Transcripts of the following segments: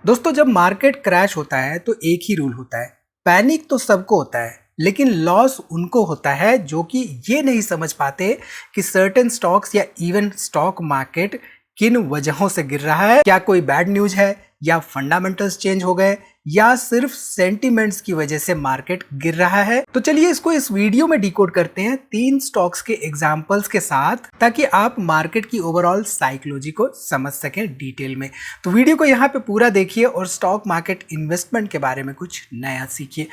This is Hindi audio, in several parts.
दोस्तों, जब मार्केट क्रैश होता है तो एक ही रूल होता है, पैनिक तो सबको होता है लेकिन लॉस उनको होता है जो कि ये नहीं समझ पाते कि सर्टेन स्टॉक्स या इवन स्टॉक मार्केट किन वजहों से गिर रहा है। क्या कोई बैड न्यूज है या फंडामेंटल्स चेंज हो गए या सिर्फ सेंटिमेंट्स की वजह से मार्केट गिर रहा है। तो चलिए इसको इस वीडियो में डिकोड करते हैं 3 स्टॉक्स के एग्जांपल्स के साथ, ताकि आप मार्केट की ओवरऑल साइकोलॉजी को समझ सकें डिटेल में। तो वीडियो को यहाँ पे पूरा देखिए और स्टॉक मार्केट इन्वेस्टमेंट के बारे में कुछ नया सीखिए।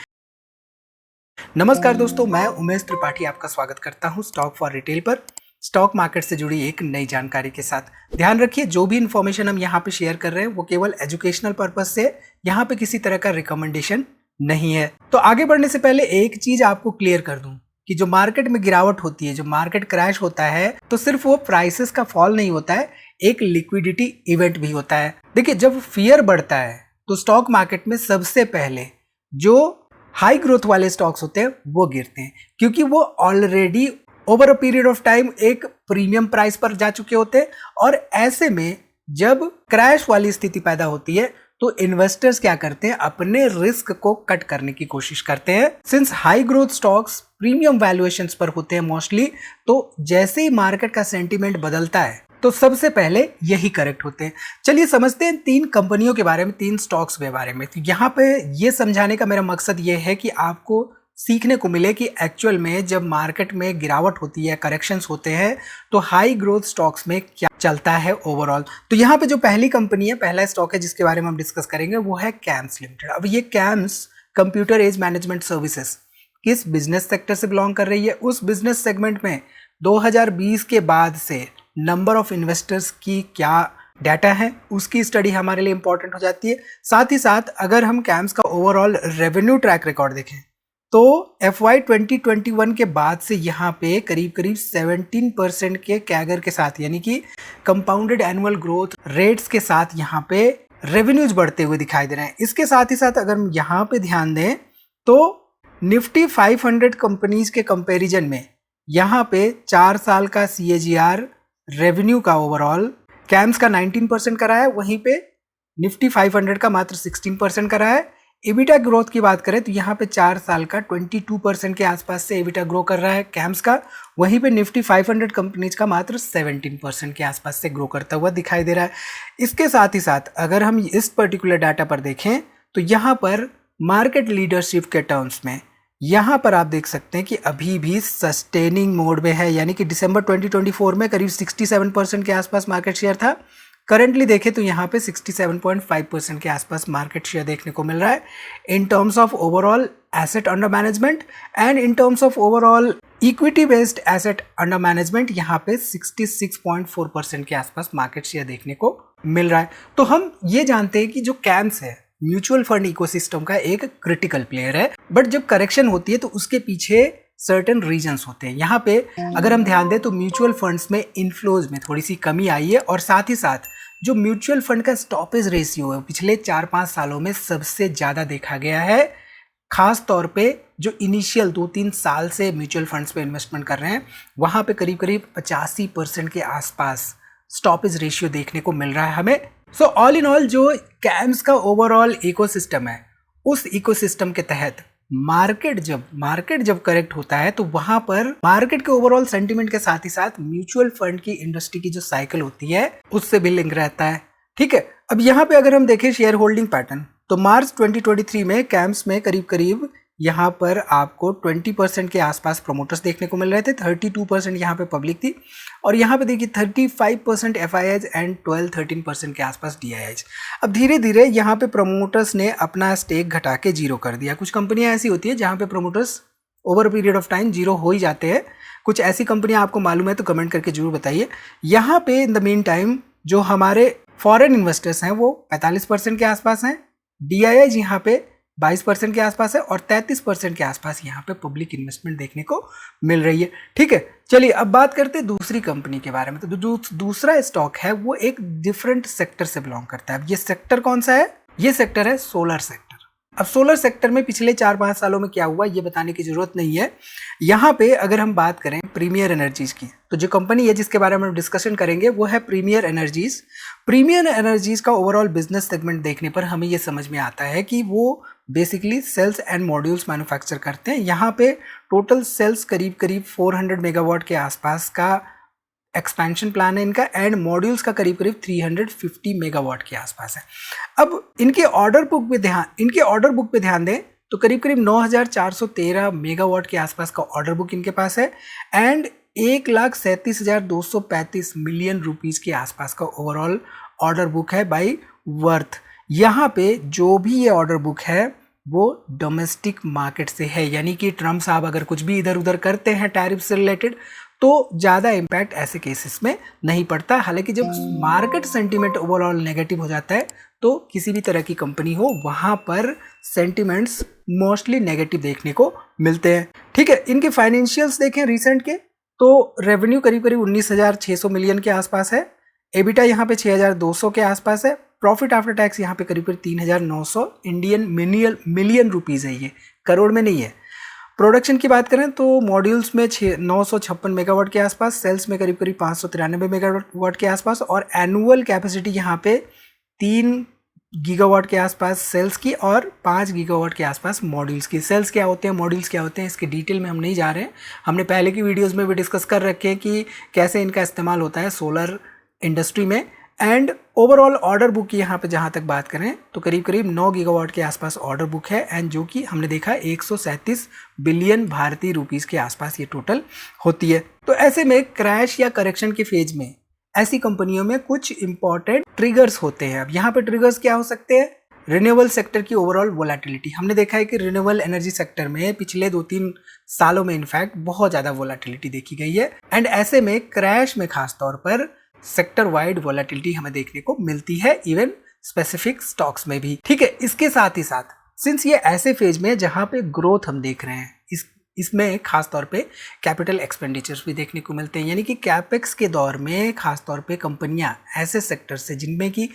नमस्कार दोस्तों, मैं उमेश त्रिपाठी आपका स्वागत करता हूँ स्टॉक फॉर रिटेल पर, स्टॉक मार्केट से जुड़ी एक नई जानकारी के साथ। ध्यान रखिए, जो भी इंफॉर्मेशन हम यहाँ पे शेयर कर रहे हैं वो केवल एजुकेशनल पर्पस से, यहाँ पे किसी तरह का रिकमेंडेशन नहीं है। तो आगे बढ़ने से पहले एक चीज आपको क्लियर कर दूं कि जो मार्केट में गिरावट होती है, जो मार्केट क्रैश होता है, तो सिर्फ वो प्राइसेस का फॉल नहीं होता है, एक लिक्विडिटी इवेंट भी होता है। देखिए, जब फियर बढ़ता है तो स्टॉक मार्केट में सबसे पहले जो हाई ग्रोथ वाले स्टॉक्स होते हैं वो गिरते हैं, क्योंकि वो already over a period of time एक प्रीमियम प्राइस पर जा चुके होते हैं। और ऐसे में जब क्रैश वाली स्थिति पैदा होती है तो इन्वेस्टर्स क्या करते हैं, अपने रिस्क को कट करने की कोशिश करते हैं। Since high growth stocks premium valuations पर होते हैं मोस्टली, तो जैसे ही मार्केट का सेंटीमेंट बदलता है तो सबसे पहले यही करेक्ट होते हैं। चलिए समझते हैं 3 कंपनियों के बारे में, 3 स्टॉक्स के बारे में। तो यहाँ पे ये समझाने का मेरा मकसद ये है कि आपको सीखने को मिले कि एक्चुअल में जब मार्केट में गिरावट होती है, करेक्शंस होते हैं, तो हाई ग्रोथ स्टॉक्स में क्या चलता है ओवरऑल। तो यहाँ पे जो पहली कंपनी है, पहला स्टॉक है जिसके बारे में हम डिस्कस करेंगे, वो है कैम्स लिमिटेड। अब ये CAMS computer age management services किस बिजनेस सेक्टर से बिलोंग कर रही है? उस बिजनेस सेगमेंट में 2020 के बाद से नंबर ऑफ इन्वेस्टर्स की क्या डाटा है, उसकी स्टडी हमारे लिए इंपॉर्टेंट हो जाती है। साथ ही साथ अगर हम कैम्स का ओवरऑल रेवेन्यू ट्रैक रिकॉर्ड देखें तो FY 2021 के बाद से यहाँ पे करीब 17% के कैगर के साथ, यानी कि कंपाउंडेड एनुअल ग्रोथ रेट्स के साथ यहाँ पे रेवेन्यूज बढ़ते हुए दिखाई दे रहे हैं। इसके साथ ही साथ अगर हम यहाँ पे ध्यान दें तो निफ्टी 500 कंपनीज के कंपैरिजन में यहाँ पे 4 साल का CAGR रेवेन्यू का ओवरऑल कैम्स का 19% करा है, वहीं पे निफ्टी 500 का मात्र 16% करा है। एबिटा ग्रोथ की बात करें तो यहाँ पे 4 साल का 22% के आसपास से एबिटा ग्रो कर रहा है कैम्स का, वहीं पे निफ्टी 500 कंपनीज का मात्र 17% के आसपास से ग्रो करता हुआ दिखाई दे रहा है। इसके साथ ही साथ अगर हम इस पर्टिकुलर डाटा पर देखें तो यहाँ पर मार्केट लीडरशिप के टर्म्स में यहाँ पर आप देख सकते हैं कि अभी भी सस्टेनिंग मोड में है, यानी कि दिसंबर 2024 में करीब 67% के आसपास मार्केट शेयर था। करंटली देखें तो यहाँ पे 67.5% के आसपास मार्केट शेयर देखने को मिल रहा है in terms of overall asset under management and in terms of overall equity based asset under management यहाँ पे 66.4% के आसपास मार्केट शेयर देखने को मिल रहा है। तो हम ये जानते हैं कि जो कैम्स है म्यूचुअल फंड इकोसिस्टम का एक क्रिटिकल प्लेयर है, बट जब करेक्शन होती है तो उसके पीछे सर्टेन रीजंस होते हैं। यहाँ पे अगर हम ध्यान दें तो म्यूचुअल फंड्स में इनफ्लोज में थोड़ी सी कमी आई है, और साथ ही साथ जो म्यूचुअल फंड का स्टॉपेज रेशियो है पिछले 4-5 सालों में सबसे ज़्यादा देखा गया है। खास तौर पे जो इनिशियल 2-3 साल से म्यूचुअल फंड्स पे इन्वेस्टमेंट कर रहे हैं वहाँ पे करीब 85% के आसपास स्टॉपेज रेशियो देखने को मिल रहा है हमें। सो ऑल इन ऑल जो कैम्स का ओवरऑल इकोसिस्टम है, उस इकोसिस्टम के तहत मार्केट जब करेक्ट होता है तो वहां पर मार्केट के ओवरऑल सेंटीमेंट के साथ ही साथ म्यूचुअल फंड की इंडस्ट्री की जो साइकिल होती है उससे भी लिंक रहता है। ठीक है, अब यहाँ पे अगर हम देखें शेयर होल्डिंग पैटर्न तो मार्च 2023 में कैम्स में करीब यहाँ पर आपको 20% के आसपास प्रोमोटर्स देखने को मिल रहे थे, 32% यहाँ पे पब्लिक थी, और यहाँ पे देखिए 35% FIIs एंड 12-13% के आसपास DIIs। अब धीरे धीरे यहाँ पे प्रोमोटर्स ने अपना स्टेक घटा के जीरो कर दिया। कुछ कंपनियाँ ऐसी होती है जहाँ पे promoters over period of time zero हो ही जाते हैं। कुछ ऐसी कंपनियाँ आपको मालूम है तो कमेंट करके जरूर बताइए। यहाँ पे इन द मीन टाइम जो हमारे फॉरेन इन्वेस्टर्स हैं वो 45% के आसपास हैं, DIIs यहाँ पे 22% के आसपास है, और 33% के आसपास यहाँ पे पब्लिक इन्वेस्टमेंट देखने को मिल रही है। ठीक है, चलिए अब बात करते हैं दूसरी कंपनी के बारे में। तो दूसरा स्टॉक है वो एक डिफरेंट सेक्टर से बिलोंग करता है। ये सेक्टर कौन सा है? ये सेक्टर है सोलर सेक्टर। अब सोलर सेक्टर में पिछले 4-5 सालों में क्या हुआ ये बताने की जरूरत नहीं है। यहाँ पे अगर हम बात करें प्रीमियर एनर्जीज की, तो जो कंपनी है जिसके बारे में हम डिस्कशन करेंगे वो है प्रीमियर एनर्जीज। प्रीमियर एनर्जीज का ओवरऑल बिजनेस सेगमेंट देखने पर हमें ये समझ में आता है कि वो basically cells and modules manufacture करते हैं। यहाँ पे टोटल सेल्स करीब करीब 400 मेगावाट के आसपास का एक्सपेंशन प्लान है इनका, एंड मॉड्यूल्स का करीब करीब 350 मेगावाट के आसपास है। अब इनके ऑर्डर बुक पे ध्यान दें तो करीब करीब 9413 मेगावाट के आसपास का ऑर्डर बुक इनके पास है, एंड 1,37,235 मिलियन रुपीस के आसपास का ओवरऑल ऑर्डर बुक है बाई वर्थ। यहाँ पे जो भी ये ऑर्डर बुक है वो डोमेस्टिक मार्केट से है, यानी कि ट्रम्प साहब अगर कुछ भी इधर उधर करते हैं टैरिफ से रिलेटेड तो ज़्यादा इम्पैक्ट ऐसे केसेस में नहीं पड़ता। हालांकि जब मार्केट सेंटीमेंट ओवरऑल नेगेटिव हो जाता है तो किसी भी तरह की कंपनी हो वहाँ पर सेंटीमेंट्स मोस्टली नेगेटिव देखने को मिलते हैं। ठीक है, इनके फाइनेंशियल्स देखें रिसेंट के तो रेवेन्यू करीब करीब 19,600 मिलियन के आसपास है, एबिटा यहाँ पे 6,200 के आसपास है, प्रॉफिट आफ्टर टैक्स यहाँ पे करीब करीब 3,900 इंडियन मिलियन रुपीज़ है, ये करोड़ में नहीं है। प्रोडक्शन की बात करें तो मॉड्यूल्स में 956 मेगावाट के आसपास, सेल्स में करीब करीब 593 मेगावाट के आसपास, और एनुअल कैपेसिटी यहाँ पे 3 गीगावाट के आसपास सेल्स की और 5 गीगावाट के आसपास मॉड्यूल्स की। सेल्स क्या होते हैं, मॉड्यूल्स क्या होते हैं, इसके डिटेल में हम नहीं जा रहे हैं। हमने पहले की वीडियोस में भी डिस्कस कर रखे हैं कि कैसे इनका इस्तेमाल होता है सोलर इंडस्ट्री में। एंड ओवरऑल ऑर्डर बुक की यहाँ पे जहाँ तक बात करें तो करीब करीब 9 गीगावाट के आसपास ऑर्डर बुक है, एंड जो कि हमने देखा 137 बिलियन भारतीय रुपीस के आसपास ये टोटल होती है। तो ऐसे में क्रैश या करेक्शन के फेज में ऐसी कंपनियों में कुछ इंपॉर्टेंट ट्रिगर्स होते हैं। अब यहाँ पे ट्रिगर्स क्या हो सकते हैं, रिन्यूएबल सेक्टर की ओवरऑल वोलेटिलिटी। हमने देखा है कि रिन्यूएबल एनर्जी सेक्टर में पिछले 2-3 सालों में इनफैक्ट बहुत ज़्यादा वोलेटिलिटी देखी गई है, एंड ऐसे में क्रैश में खासतौर पर सेक्टर वाइड वोलेटिलिटी हमें देखने को मिलती है, इवन स्पेसिफिक स्टॉक्स में भी। ठीक है, इसके साथ ही साथ सिंस ये ऐसे फेज में जहां पे ग्रोथ हम देख रहे हैं, इसमें खास तौर पे कैपिटल एक्सपेंडिचर्स भी देखने को मिलते हैं, यानी कि कैपेक्स के दौर में खास तौर पे कंपनियां ऐसे सेक्टर से जिनमें की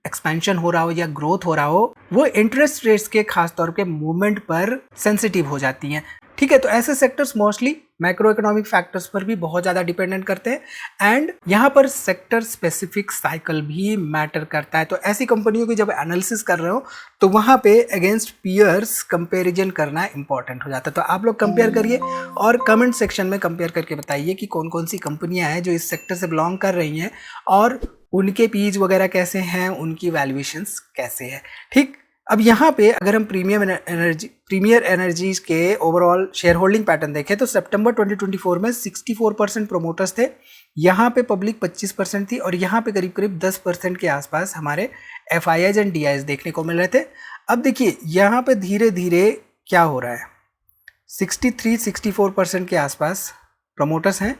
एक्सपेंशन हो रहा हो या ग्रोथ हो रहा हो वो इंटरेस्ट रेट्स के खास तौर पे मूवमेंट पर सेंसिटिव हो जाती हैं। ठीक है, तो ऐसे sectors mostly macro economic factors पर भी बहुत ज़्यादा डिपेंडेंट करते हैं, एंड यहाँ पर सेक्टर स्पेसिफिक साइकिल भी मैटर करता है। तो ऐसी कंपनियों की जब एनालिसिस कर रहे हो तो वहाँ पे अगेंस्ट पीयर्स कंपैरिजन करना इंपॉर्टेंट हो जाता है। तो आप लोग कंपेयर करिए और कमेंट सेक्शन में कंपेयर करके बताइए कि कौन कौन सी कंपनियाँ हैं जो इस सेक्टर से बिलोंग कर रही हैं और उनके पीज वगैरह कैसे हैं, उनकी वैल्यूएशंस कैसे हैं। ठीक, अब यहाँ पे अगर हम प्रीमियर एनर्जीज के ओवरऑल शेयर होल्डिंग पैटर्न देखें तो सितंबर 2024 में 64% प्रोमोटर्स थे, यहाँ पे पब्लिक 25% थी, और यहाँ पे करीब करीब 10% के आसपास हमारे FIIs एंड DIs देखने को मिल रहे थे। अब देखिए यहाँ पे धीरे धीरे क्या हो रहा है, 63-64% के आसपास प्रोमोटर्स हैं,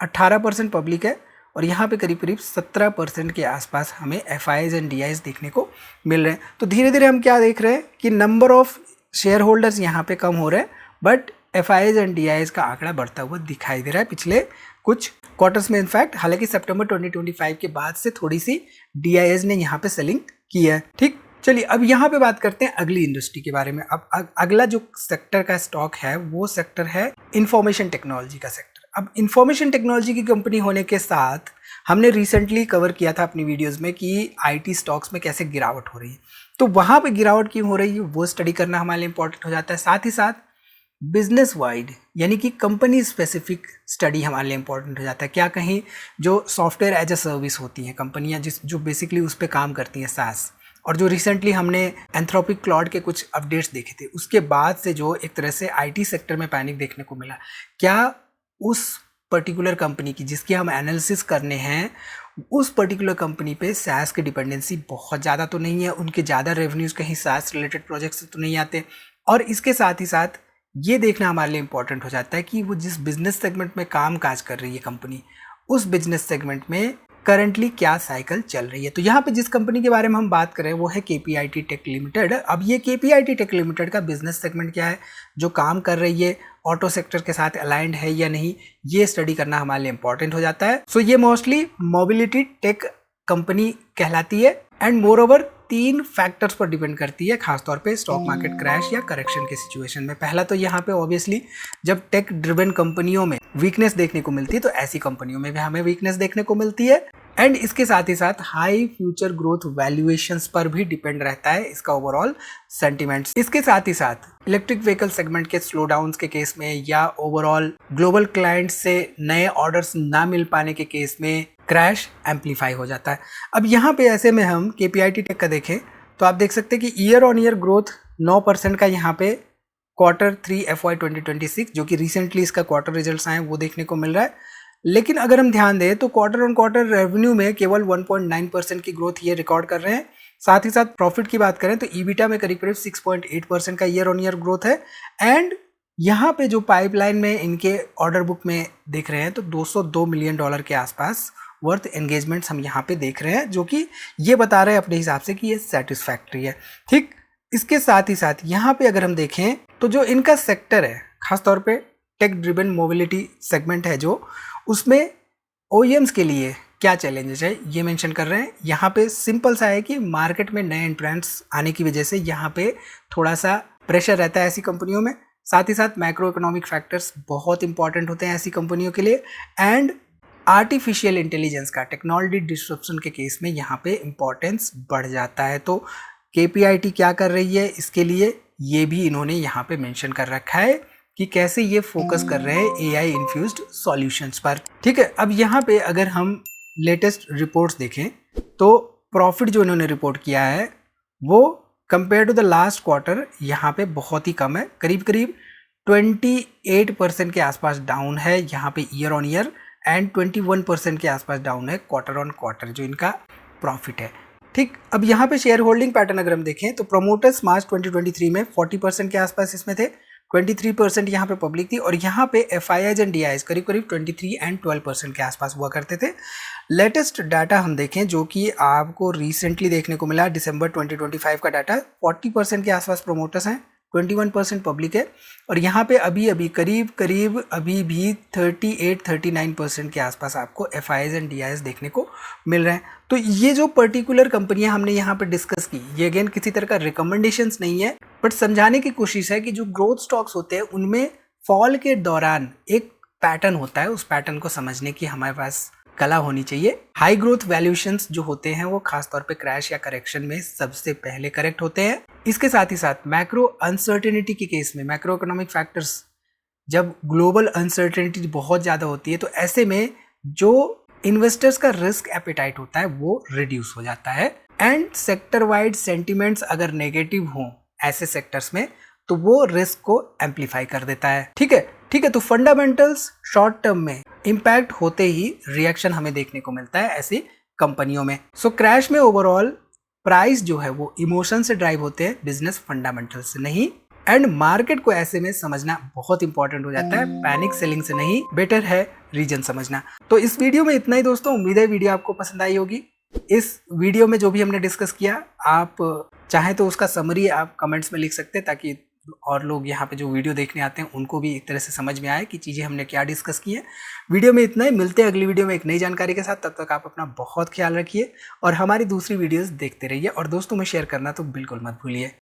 18% पब्लिक है, और यहाँ पे करीब करीब 17% के आसपास हमें FIIs एंड DIs देखने को मिल रहे हैं। तो धीरे धीरे हम क्या देख रहे हैं कि नंबर ऑफ शेयर होल्डर्स यहाँ पे कम हो रहे हैं, बट FIIs एंड DIs का आंकड़ा बढ़ता हुआ दिखाई दे रहा है पिछले कुछ क्वार्टर्स में इनफैक्ट। हालांकि सितंबर 2025 के बाद से थोड़ी सी DIs ने यहाँ पे सेलिंग की है। ठीक, चलिए अब यहाँ पे बात करते हैं अगली इंडस्ट्री के बारे में। अब अगला जो सेक्टर का स्टॉक है वो सेक्टर है इंफॉर्मेशन टेक्नोलॉजी का सेक्टर। अब इंफॉर्मेशन टेक्नोलॉजी की कंपनी होने के साथ हमने रिसेंटली कवर किया था अपनी वीडियोस में कि IT स्टॉक्स में कैसे गिरावट हो रही है, तो वहाँ पे गिरावट क्यों हो रही है वो स्टडी करना हमारे लिए इंपॉर्टेंट हो जाता है। साथ ही साथ बिजनेस वाइड यानी कि कंपनी स्पेसिफिक स्टडी हमारे लिए इंपॉर्टेंट हो जाता है। क्या कहीं जो सॉफ्टवेयर एज ए सर्विस होती हैं कंपनियाँ जो बेसिकली उस पर काम करती हैं SaaS, और जो रिसेंटली हमने एंथ्रोपिक क्लाउड के कुछ अपडेट्स देखे थे उसके बाद से जो एक तरह से IT सेक्टर में पैनिक देखने को मिला, क्या उस पर्टिकुलर कंपनी की जिसकी हम एनालिसिस करने हैं उस पर्टिकुलर कंपनी पे SaaS की डिपेंडेंसी बहुत ज़्यादा तो नहीं है, उनके ज़्यादा रेवेन्यूज़ कहीं SaaS रिलेटेड प्रोजेक्ट से तो नहीं आते, और इसके साथ ही साथ ये देखना हमारे लिए इंपॉर्टेंट हो जाता है कि वो जिस बिजनेस सेगमेंट में काम काज कर रही है कंपनी उस बिजनेस सेगमेंट में करंटली क्या साइकिल चल रही है। तो यहाँ पे जिस कंपनी के बारे में हम बात करें वो है KPIT टेक लिमिटेड। अब ये KPIT टेक लिमिटेड का बिजनेस सेगमेंट क्या है, जो काम कर रही है ऑटो सेक्टर के साथ अलाइंड है या नहीं, ये स्टडी करना हमारे लिए इंपॉर्टेंट हो जाता है। सो ये मोस्टली मोबिलिटी टेक कंपनी कहलाती है, एंड मोर ओवर 3 फैक्टर्स पर डिपेंड करती है, खासतौर पे स्टॉक मार्केट क्रैश या करेक्शन के सिचुएशन में। पहला तो यहाँ पे ऑब्वियसली जब टेक ड्रिवन कंपनियों में वीकनेस देखने को मिलती है तो ऐसी कंपनियों में भी हमें वीकनेस देखने को मिलती है। एंड इसके साथ ही साथ हाई फ्यूचर ग्रोथ वैल्यूएशंस पर भी डिपेंड रहता है इसका ओवरऑल सेंटिमेंट्स। इसके साथ ही साथ इलेक्ट्रिक व्हीकल सेगमेंट के स्लो डाउन्स के केस में या ओवरऑल ग्लोबल क्लाइंट्स से नए ऑर्डर्स ना मिल पाने के केस में क्रैश एम्पलीफाई हो जाता है। अब यहाँ पे ऐसे में हम KPIT टेक का देखें तो आप देख सकते हैं कि ईयर ऑन ईयर ग्रोथ 9% का यहाँ पे Q3 FY 2026 जो कि रिसेंटली इसका क्वार्टर रिजल्ट्स आए वो देखने को मिल रहा है। लेकिन अगर हम ध्यान दें तो क्वार्टर ऑन क्वार्टर रेवेन्यू में केवल 1.9% की ग्रोथ ये रिकॉर्ड कर रहे हैं। साथ ही साथ प्रॉफिट की बात करें तो EBITDA में करीब करीब 6.8% का ईयर ऑन ईयर ग्रोथ है। एंड यहाँ पे जो पाइपलाइन में इनके ऑर्डर बुक में देख रहे हैं तो $202 मिलियन के आसपास वर्थ एंगेजमेंट्स हम यहाँ पे देख रहे हैं, जो कि ये बता रहे हैं अपने हिसाब से कि ये सेटिस्फैक्ट्री है। ठीक, इसके साथ ही साथ यहाँ पे अगर हम देखें तो जो इनका सेक्टर है, खासतौर पे टेक ड्रिवन मोबिलिटी सेगमेंट है जो, उसमें OEMs के लिए क्या चैलेंजेस है ये मेंशन कर रहे हैं। यहाँ पे सिंपल सा है कि मार्केट में नए एंट्रेंट्स आने की वजह से यहाँ पे थोड़ा सा प्रेशर रहता है ऐसी कंपनियों में। साथ ही साथ मैक्रो इकोनॉमिक फैक्टर्स बहुत इंपॉर्टेंट होते हैं ऐसी कंपनियों के लिए। एंड आर्टिफिशियल इंटेलिजेंस का टेक्नोलॉजी डिस्ट्रप्शन के केस में यहाँ पे इम्पोर्टेंस बढ़ जाता है। तो KPIT क्या कर रही है इसके लिए ये भी इन्होंने यहाँ पे मेंशन कर रखा है कि कैसे ये फोकस कर रहे हैं AI इन्फ्यूज्ड सॉल्यूशंस पर। ठीक है, अब यहाँ पे अगर हम लेटेस्ट रिपोर्ट्स देखें तो प्रॉफिट जो इन्होंने रिपोर्ट किया है वो compare to the last quarter यहाँ पे बहुत ही कम है, करीब करीब 28% के आसपास डाउन है यहाँ पे ईयर ऑन ईयर। एंड 21% के आसपास डाउन है क्वार्टर ऑन क्वार्टर जो इनका प्रॉफिट है। ठीक, अब यहाँ पे शेयर होल्डिंग पैटर्न अगर हम देखें तो प्रोमोटर्स मार्च 2023 में 40% के आसपास इसमें थे, 23% यहाँ पे पब्लिक थी, और यहाँ पे FIIs एंड DIs करीब करीब 23 एंड 12% के आसपास हुआ करते थे। लेटेस्ट डाटा हम देखें जो कि आपको रिसेंटली देखने को मिला, दिसंबर 2025 का डाटा, 40% के आसपास प्रोमोटर्स हैं, 21% पब्लिक है, और यहाँ पे अभी करीब करीब अभी भी 38-39% के आसपास आपको FIIs एंड DIs देखने को मिल रहे हैं। तो ये जो पर्टिकुलर कंपनियां हमने यहाँ पे डिस्कस की, ये अगेन किसी तरह का रिकमेंडेशंस नहीं है, बट समझाने की कोशिश है कि जो ग्रोथ स्टॉक्स होते हैं उनमें फॉल के दौरान एक पैटर्न होता है, उस पैटर्न को समझने की हमारे पास कला होनी चाहिए। हाई ग्रोथ वैल्यूएशंस जो होते हैं वो खासतौर पे क्रैश या करेक्शन में सबसे पहले करेक्ट होते हैं। इसके साथ ही साथ मैक्रो अनसर्टेनिटी के केस में, मैक्रो इकोनॉमिक फैक्टर्स जब ग्लोबल अनसर्टेनिटी बहुत ज़्यादा होती है तो ऐसे में जो इन्वेस्टर्स का रिस्क एपेटाइट होता है वो रिड्यूस हो जाता है। एंड सेक्टर वाइड सेंटिमेंट्स अगर नेगेटिव हों ऐसे सेक्टर्स में तो वो रिस्क को एम्पलीफाई कर देता है। ठीक है, तो फंडामेंटल्स शॉर्ट टर्म में इम्पैक्ट होते ही रिएक्शन हमें देखने को मिलता है ऐसी कंपनियों में। सो क्रैश में ओवरऑल प्राइस जो है वो इमोशन से ड्राइव होते हैं, बिजनेस फंडामेंटल्स से नहीं। एंड मार्केट को ऐसे में समझना बहुत इंपॉर्टेंट हो जाता है, पैनिक सेलिंग से नहीं, बेटर है रीजन समझना। तो इस वीडियो में इतना ही दोस्तों, उम्मीद है वीडियो आपको पसंद आई होगी। इस वीडियो में जो भी हमने डिस्कस किया, आप चाहे तो उसका समरी आप कमेंट्स में लिख सकते हैं ताकि और लोग यहाँ पे जो वीडियो देखने आते हैं उनको भी एक तरह से समझ में आए कि चीज़ें हमने क्या डिस्कस की हैं। वीडियो में इतना ही, मिलते हैं अगली वीडियो में एक नई जानकारी के साथ। तब तक आप अपना बहुत ख्याल रखिए और हमारी दूसरी वीडियोस देखते रहिए, और दोस्तों में शेयर करना तो बिल्कुल मत भूलिए।